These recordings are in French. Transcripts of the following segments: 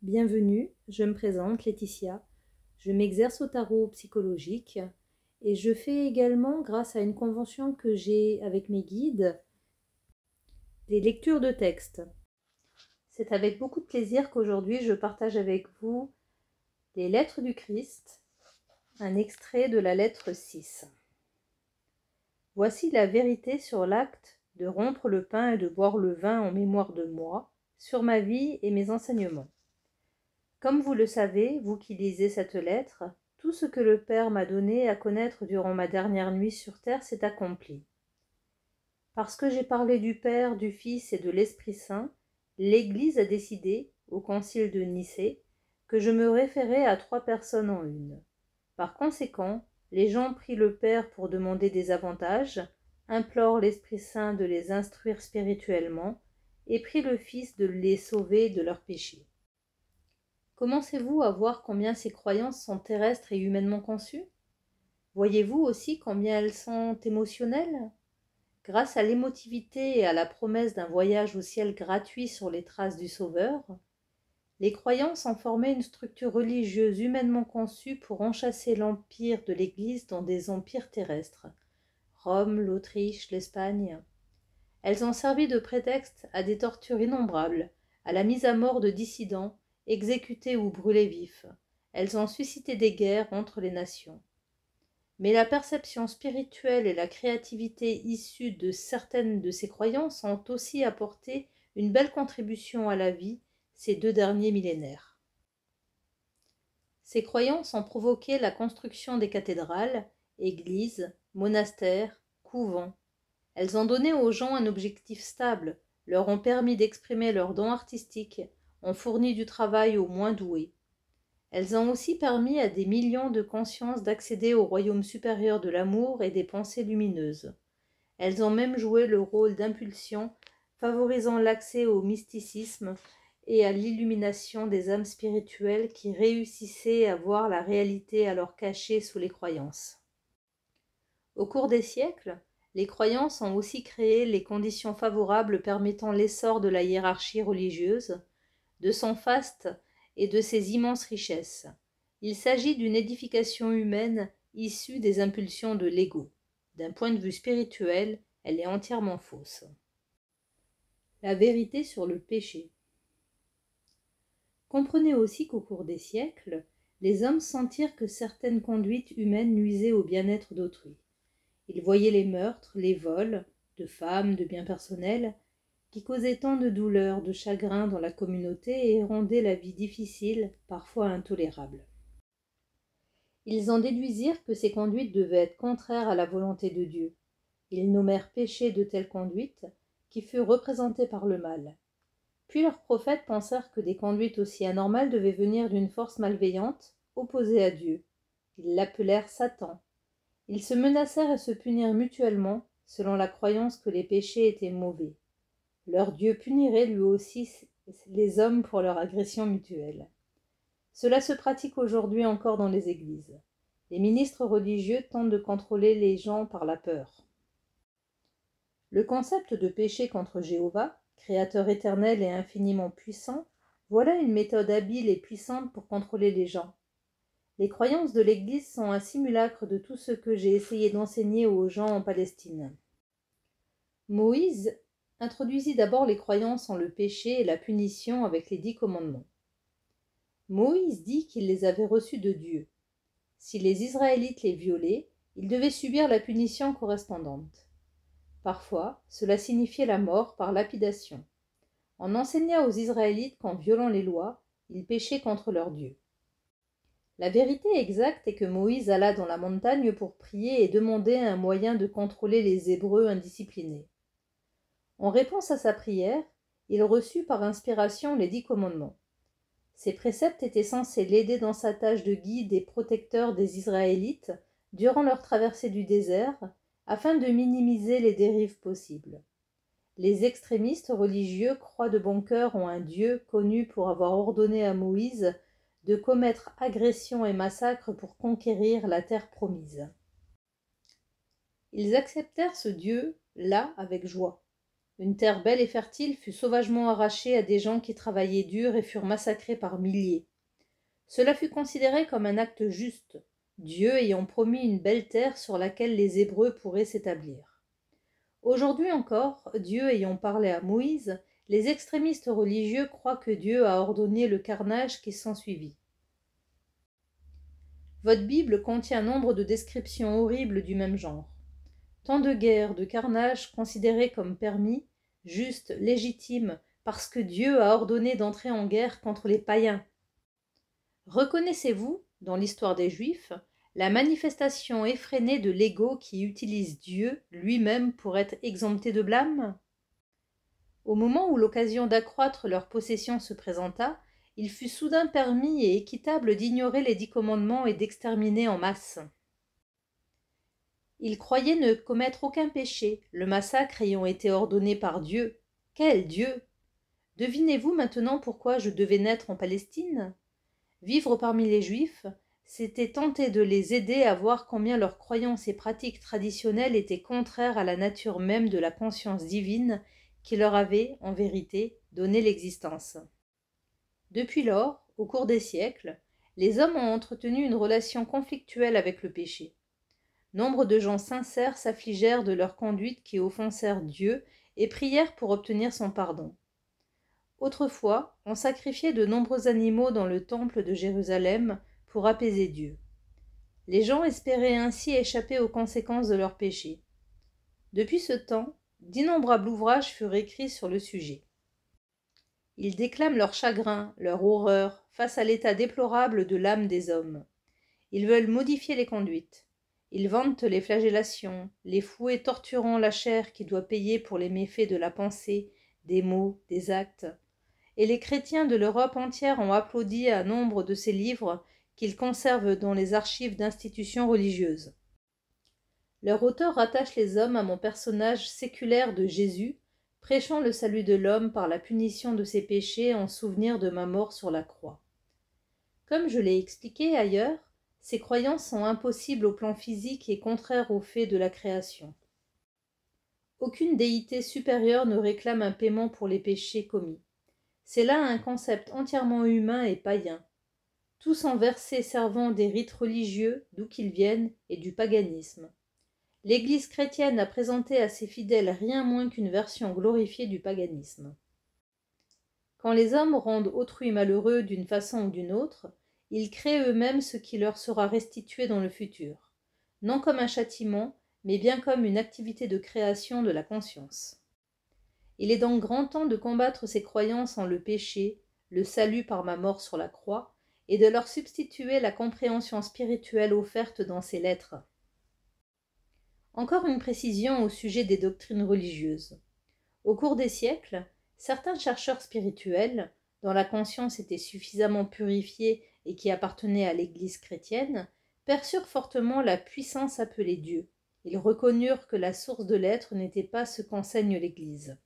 Bienvenue, je me présente Laetitia, je m'exerce au tarot psychologique et je fais également, grâce à une convention que j'ai avec mes guides, des lectures de textes. C'est avec beaucoup de plaisir qu'aujourd'hui je partage avec vous les lettres du Christ, un extrait de la lettre 6. Voici la vérité sur l'acte de rompre le pain et de boire le vin en mémoire de moi, sur ma vie et mes enseignements. Comme vous le savez, vous qui lisez cette lettre, tout ce que le Père m'a donné à connaître durant ma dernière nuit sur terre s'est accompli. Parce que j'ai parlé du Père, du Fils et de l'Esprit Saint, l'Église a décidé, au concile de Nicée, que je me référais à 3 personnes en une. Par conséquent, les gens prient le Père pour demander des avantages, implorent l'Esprit Saint de les instruire spirituellement, et prient le Fils de les sauver de leurs péchés. Commencez-vous à voir combien ces croyances sont terrestres et humainement conçues? Voyez-vous aussi combien elles sont émotionnelles? Grâce à l'émotivité et à la promesse d'un voyage au ciel gratuit sur les traces du Sauveur, les croyances ont formé une structure religieuse humainement conçue pour enchasser l'empire de l'Église dans des empires terrestres, Rome, l'Autriche, l'Espagne. Elles ont servi de prétexte à des tortures innombrables, à la mise à mort de dissidents, exécutés ou brûlés vifs. Elles ont suscité des guerres entre les nations. Mais la perception spirituelle et la créativité issues de certaines de ces croyances ont aussi apporté une belle contribution à la vie ces 2 derniers millénaires. Ces croyances ont provoqué la construction des cathédrales, églises, monastères, couvents. Elles ont donné aux gens un objectif stable, leur ont permis d'exprimer leurs dons artistiques, ont fourni du travail aux moins doués. Elles ont aussi permis à des millions de consciences d'accéder au royaume supérieur de l'amour et des pensées lumineuses. Elles ont même joué le rôle d'impulsion, favorisant l'accès au mysticisme et à l'illumination des âmes spirituelles qui réussissaient à voir la réalité alors cachée sous les croyances. Au cours des siècles, les croyances ont aussi créé les conditions favorables permettant l'essor de la hiérarchie religieuse, de son faste et de ses immenses richesses. Il s'agit d'une édification humaine issue des impulsions de l'ego. D'un point de vue spirituel, elle est entièrement fausse. La vérité sur le péché. Comprenez aussi qu'au cours des siècles, les hommes sentirent que certaines conduites humaines nuisaient au bien-être d'autrui. Ils voyaient les meurtres, les vols, de femmes, de biens personnels, qui causaient tant de douleur, de chagrin dans la communauté et rendaient la vie difficile, parfois intolérable. Ils en déduisirent que ces conduites devaient être contraires à la volonté de Dieu. Ils nommèrent péché de telles conduites, qui furent représentées par le mal. Puis leurs prophètes pensèrent que des conduites aussi anormales devaient venir d'une force malveillante, opposée à Dieu. Ils l'appelèrent Satan. Ils se menacèrent et se punirent mutuellement, selon la croyance que les péchés étaient mauvais. Leur Dieu punirait lui aussi les hommes pour leur agression mutuelle. Cela se pratique aujourd'hui encore dans les églises. Les ministres religieux tentent de contrôler les gens par la peur. Le concept de péché contre Jéhovah, créateur éternel et infiniment puissant, voilà une méthode habile et puissante pour contrôler les gens. Les croyances de l'Église sont un simulacre de tout ce que j'ai essayé d'enseigner aux gens en Palestine. Moïse introduisit d'abord les croyances en le péché et la punition avec les 10 commandements. Moïse dit qu'il les avait reçus de Dieu. Si les Israélites les violaient, ils devaient subir la punition correspondante. Parfois, cela signifiait la mort par lapidation. On enseigna aux Israélites qu'en violant les lois, ils péchaient contre leur Dieu. La vérité exacte est que Moïse alla dans la montagne pour prier et demander un moyen de contrôler les Hébreux indisciplinés. En réponse à sa prière, il reçut par inspiration les 10 commandements. Ces préceptes étaient censés l'aider dans sa tâche de guide et protecteur des Israélites durant leur traversée du désert, afin de minimiser les dérives possibles. Les extrémistes religieux croient de bon cœur en un Dieu connu pour avoir ordonné à Moïse de commettre agressions et massacres pour conquérir la terre promise. Ils acceptèrent ce Dieu-là avec joie. Une terre belle et fertile fut sauvagement arrachée à des gens qui travaillaient dur et furent massacrés par milliers. Cela fut considéré comme un acte juste, Dieu ayant promis une belle terre sur laquelle les Hébreux pourraient s'établir. Aujourd'hui encore, Dieu ayant parlé à Moïse, les extrémistes religieux croient que Dieu a ordonné le carnage qui s'ensuivit. Votre Bible contient nombre de descriptions horribles du même genre. Tant de guerres, de carnages considérés comme permis, justes, légitimes, parce que Dieu a ordonné d'entrer en guerre contre les païens. Reconnaissez-vous, dans l'histoire des Juifs, la manifestation effrénée de l'ego qui utilise Dieu lui-même pour être exempté de blâme? Au moment où l'occasion d'accroître leur possession se présenta, il fut soudain permis et équitable d'ignorer les 10 commandements et d'exterminer en masse. Ils croyaient ne commettre aucun péché, le massacre ayant été ordonné par Dieu. Quel Dieu! Devinez-vous maintenant pourquoi je devais naître en Palestine? Vivre parmi les Juifs, c'était tenter de les aider à voir combien leurs croyances et pratiques traditionnelles étaient contraires à la nature même de la conscience divine qui leur avait, en vérité, donné l'existence. Depuis lors, au cours des siècles, les hommes ont entretenu une relation conflictuelle avec le péché. Nombre de gens sincères s'affligèrent de leur conduite qui offensèrent Dieu et prièrent pour obtenir son pardon. Autrefois, on sacrifiait de nombreux animaux dans le temple de Jérusalem pour apaiser Dieu. Les gens espéraient ainsi échapper aux conséquences de leurs péchés. Depuis ce temps, d'innombrables ouvrages furent écrits sur le sujet. Ils déclament leur chagrin, leur horreur, face à l'état déplorable de l'âme des hommes. Ils veulent modifier les conduites. Ils vantent les flagellations, les fouets torturant la chair qui doit payer pour les méfaits de la pensée, des mots, des actes. Et les chrétiens de l'Europe entière ont applaudi à nombre de ces livres qu'ils conservent dans les archives d'institutions religieuses. Leur auteur rattache les hommes à mon personnage séculaire de Jésus, prêchant le salut de l'homme par la punition de ses péchés en souvenir de ma mort sur la croix. Comme je l'ai expliqué ailleurs, ces croyances sont impossibles au plan physique et contraires aux faits de la création. Aucune déité supérieure ne réclame un paiement pour les péchés commis. C'est là un concept entièrement humain et païen. Tous sont versés servant des rites religieux, d'où qu'ils viennent, et du paganisme. L'Église chrétienne a présenté à ses fidèles rien moins qu'une version glorifiée du paganisme. Quand les hommes rendent autrui malheureux d'une façon ou d'une autre, ils créent eux-mêmes ce qui leur sera restitué dans le futur, non comme un châtiment, mais bien comme une activité de création de la conscience. Il est donc grand temps de combattre ces croyances en le péché, le salut par ma mort sur la croix, et de leur substituer la compréhension spirituelle offerte dans ces lettres. Encore une précision au sujet des doctrines religieuses. Au cours des siècles, certains chercheurs spirituels, dont la conscience était suffisamment purifiée et qui appartenaient à l'Église chrétienne, perçurent fortement la puissance appelée Dieu. Ils reconnurent que la source de l'être n'était pas ce qu'enseigne l'Église.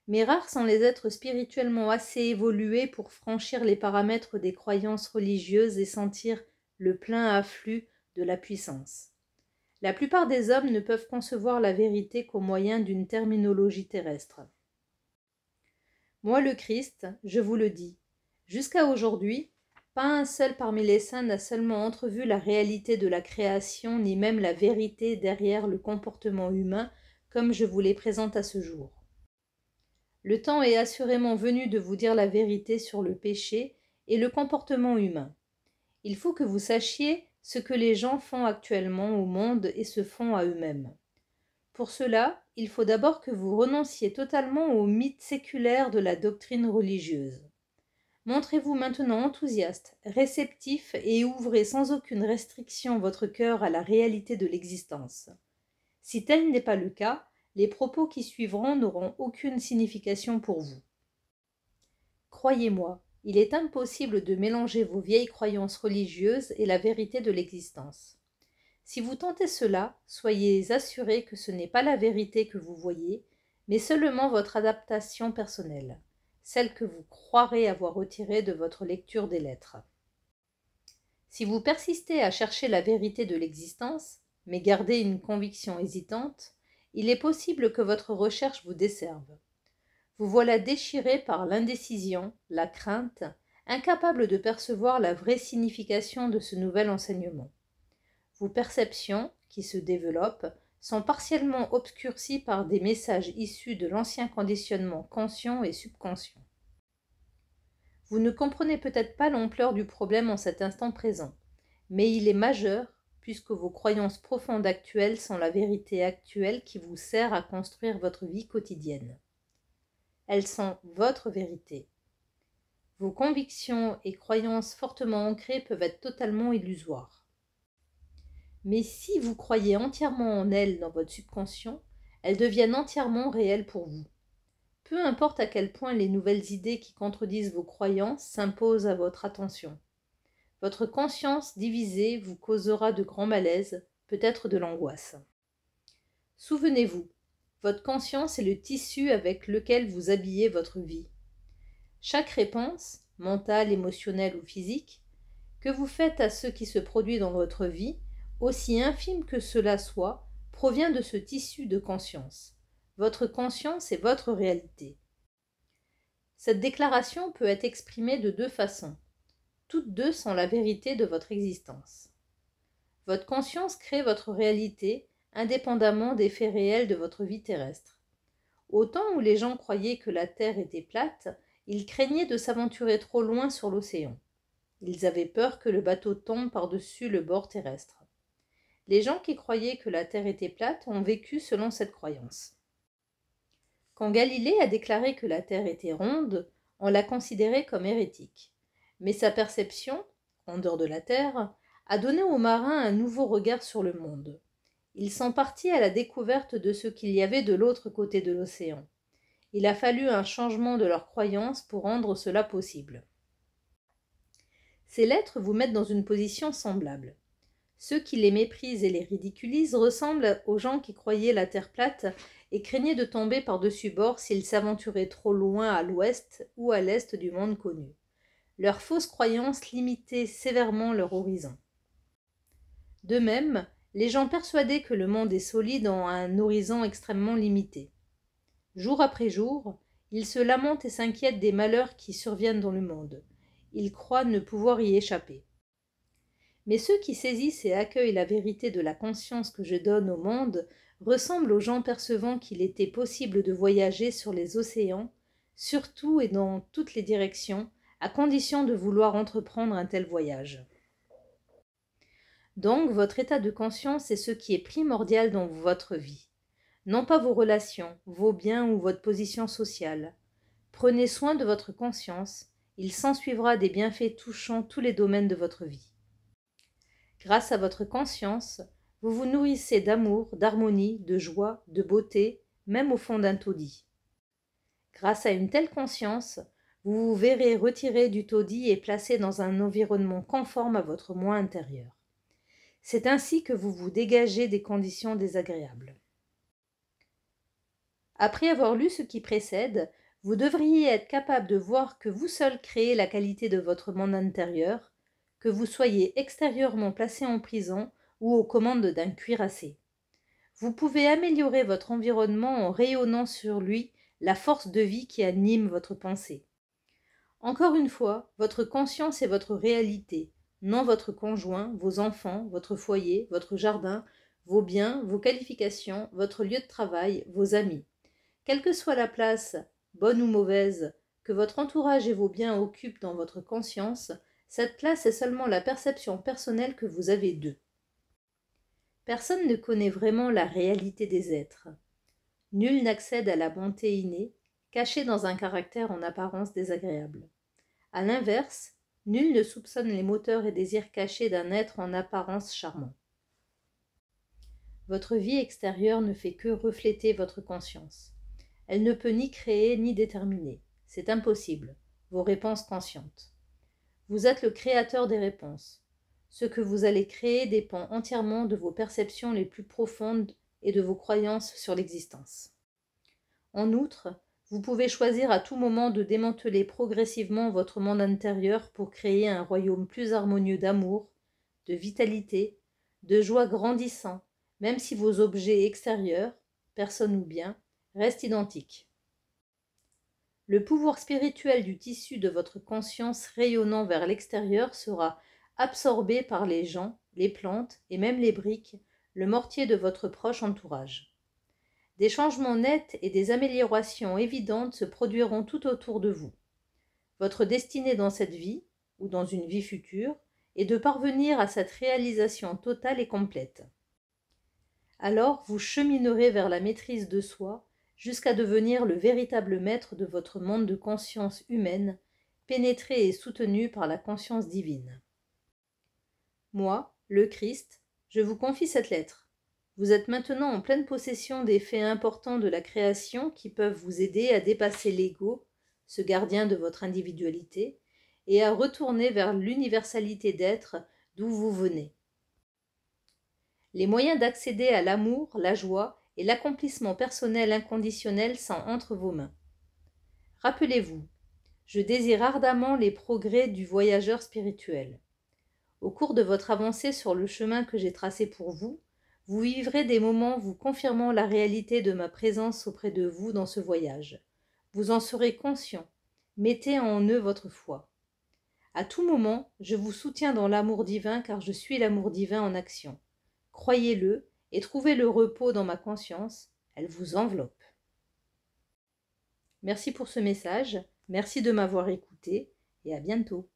Mais rares sont les êtres spirituellement assez évolués pour franchir les paramètres des croyances religieuses et sentir le plein afflux de la puissance. La plupart des hommes ne peuvent concevoir la vérité qu'au moyen d'une terminologie terrestre. Moi, le Christ, je vous le dis, jusqu'à aujourd'hui, pas un seul parmi les saints n'a seulement entrevu la réalité de la création, ni même la vérité derrière le comportement humain, comme je vous les présente à ce jour. Le temps est assurément venu de vous dire la vérité sur le péché et le comportement humain. Il faut que vous sachiez ce que les gens font actuellement au monde et se font à eux-mêmes. Pour cela, il faut d'abord que vous renonciez totalement aux mythes séculaires de la doctrine religieuse. Montrez-vous maintenant enthousiaste, réceptif et ouvrez sans aucune restriction votre cœur à la réalité de l'existence. Si tel n'est pas le cas, les propos qui suivront n'auront aucune signification pour vous. Croyez-moi, il est impossible de mélanger vos vieilles croyances religieuses et la vérité de l'existence. Si vous tentez cela, soyez assurés que ce n'est pas la vérité que vous voyez, mais seulement votre adaptation personnelle, celle que vous croirez avoir retirée de votre lecture des lettres. Si vous persistez à chercher la vérité de l'existence, mais gardez une conviction hésitante, il est possible que votre recherche vous desserve. Vous voilà déchiré par l'indécision, la crainte, incapable de percevoir la vraie signification de ce nouvel enseignement. Vos perceptions, qui se développent, sont partiellement obscurcies par des messages issus de l'ancien conditionnement conscient et subconscient. Vous ne comprenez peut-être pas l'ampleur du problème en cet instant présent, mais il est majeur puisque vos croyances profondes actuelles sont la vérité actuelle qui vous sert à construire votre vie quotidienne. Elles sont votre vérité. Vos convictions et croyances fortement ancrées peuvent être totalement illusoires. Mais si vous croyez entièrement en elles dans votre subconscient, elles deviennent entièrement réelles pour vous. Peu importe à quel point les nouvelles idées qui contredisent vos croyances s'imposent à votre attention. Votre conscience divisée vous causera de grands malaises, peut-être de l'angoisse. Souvenez-vous, votre conscience est le tissu avec lequel vous habillez votre vie. Chaque réponse, mentale, émotionnelle ou physique, que vous faites à ce qui se produit dans votre vie, aussi infime que cela soit, provient de ce tissu de conscience. Votre conscience est votre réalité. Cette déclaration peut être exprimée de deux façons. Toutes deux sont la vérité de votre existence. Votre conscience crée votre réalité indépendamment des faits réels de votre vie terrestre. Au temps où les gens croyaient que la Terre était plate, ils craignaient de s'aventurer trop loin sur l'océan. Ils avaient peur que le bateau tombe par-dessus le bord terrestre. Les gens qui croyaient que la Terre était plate ont vécu selon cette croyance. Quand Galilée a déclaré que la Terre était ronde, on l'a considéré comme hérétique. Mais sa perception, rondeur de la Terre, a donné aux marins un nouveau regard sur le monde. Ils sont partis à la découverte de ce qu'il y avait de l'autre côté de l'océan. Il a fallu un changement de leur croyance pour rendre cela possible. Ces lettres vous mettent dans une position semblable. Ceux qui les méprisent et les ridiculisent ressemblent aux gens qui croyaient la Terre plate et craignaient de tomber par-dessus bord s'ils s'aventuraient trop loin à l'ouest ou à l'est du monde connu. Leurs fausses croyances limitaient sévèrement leur horizon. De même, les gens persuadés que le monde est solide ont un horizon extrêmement limité. Jour après jour, ils se lamentent et s'inquiètent des malheurs qui surviennent dans le monde. Ils croient ne pouvoir y échapper. Mais ceux qui saisissent et accueillent la vérité de la conscience que je donne au monde ressemblent aux gens percevant qu'il était possible de voyager sur les océans, surtout et dans toutes les directions, à condition de vouloir entreprendre un tel voyage. Donc, votre état de conscience est ce qui est primordial dans votre vie. Non pas vos relations, vos biens ou votre position sociale. Prenez soin de votre conscience, il s'ensuivra des bienfaits touchant tous les domaines de votre vie. Grâce à votre conscience, vous vous nourrissez d'amour, d'harmonie, de joie, de beauté, même au fond d'un taudis. Grâce à une telle conscience, vous vous verrez retiré du taudis et placé dans un environnement conforme à votre moi intérieur. C'est ainsi que vous vous dégagez des conditions désagréables. Après avoir lu ce qui précède, vous devriez être capable de voir que vous seul créez la qualité de votre monde intérieur, que vous soyez extérieurement placé en prison ou aux commandes d'un cuirassé. Vous pouvez améliorer votre environnement en rayonnant sur lui la force de vie qui anime votre pensée. Encore une fois, votre conscience est votre réalité, non votre conjoint, vos enfants, votre foyer, votre jardin, vos biens, vos qualifications, votre lieu de travail, vos amis. Quelle que soit la place, bonne ou mauvaise, que votre entourage et vos biens occupent dans votre conscience, cette place est seulement la perception personnelle que vous avez d'eux. Personne ne connaît vraiment la réalité des êtres. Nul n'accède à la bonté innée, cachée dans un caractère en apparence désagréable. À l'inverse, nul ne soupçonne les moteurs et désirs cachés d'un être en apparence charmant. Votre vie extérieure ne fait que refléter votre conscience. Elle ne peut ni créer ni déterminer. C'est impossible. Vos réponses conscientes. Vous êtes le créateur des réponses. Ce que vous allez créer dépend entièrement de vos perceptions les plus profondes et de vos croyances sur l'existence. En outre, vous pouvez choisir à tout moment de démanteler progressivement votre monde intérieur pour créer un royaume plus harmonieux d'amour, de vitalité, de joie grandissant, même si vos objets extérieurs, personne ou bien, reste identique. Le pouvoir spirituel du tissu de votre conscience rayonnant vers l'extérieur sera absorbé par les gens, les plantes et même les briques, le mortier de votre proche entourage. Des changements nets et des améliorations évidentes se produiront tout autour de vous. Votre destinée dans cette vie, ou dans une vie future, est de parvenir à cette réalisation totale et complète. Alors vous cheminerez vers la maîtrise de soi, jusqu'à devenir le véritable maître de votre monde de conscience humaine, pénétré et soutenu par la conscience divine. Moi, le Christ, je vous confie cette lettre. Vous êtes maintenant en pleine possession des faits importants de la création qui peuvent vous aider à dépasser l'ego, ce gardien de votre individualité, et à retourner vers l'universalité d'être d'où vous venez. Les moyens d'accéder à l'amour, la joie et l'accomplissement personnel inconditionnel sont entre vos mains. Rappelez-vous, je désire ardemment les progrès du voyageur spirituel. Au cours de votre avancée sur le chemin que j'ai tracé pour vous, vous vivrez des moments vous confirmant la réalité de ma présence auprès de vous dans ce voyage. Vous en serez conscient. Mettez en eux votre foi. À tout moment, je vous soutiens dans l'amour divin car je suis l'amour divin en action. Croyez-le et trouvez le repos dans ma conscience, elle vous enveloppe. Merci pour ce message, merci de m'avoir écouté et à bientôt.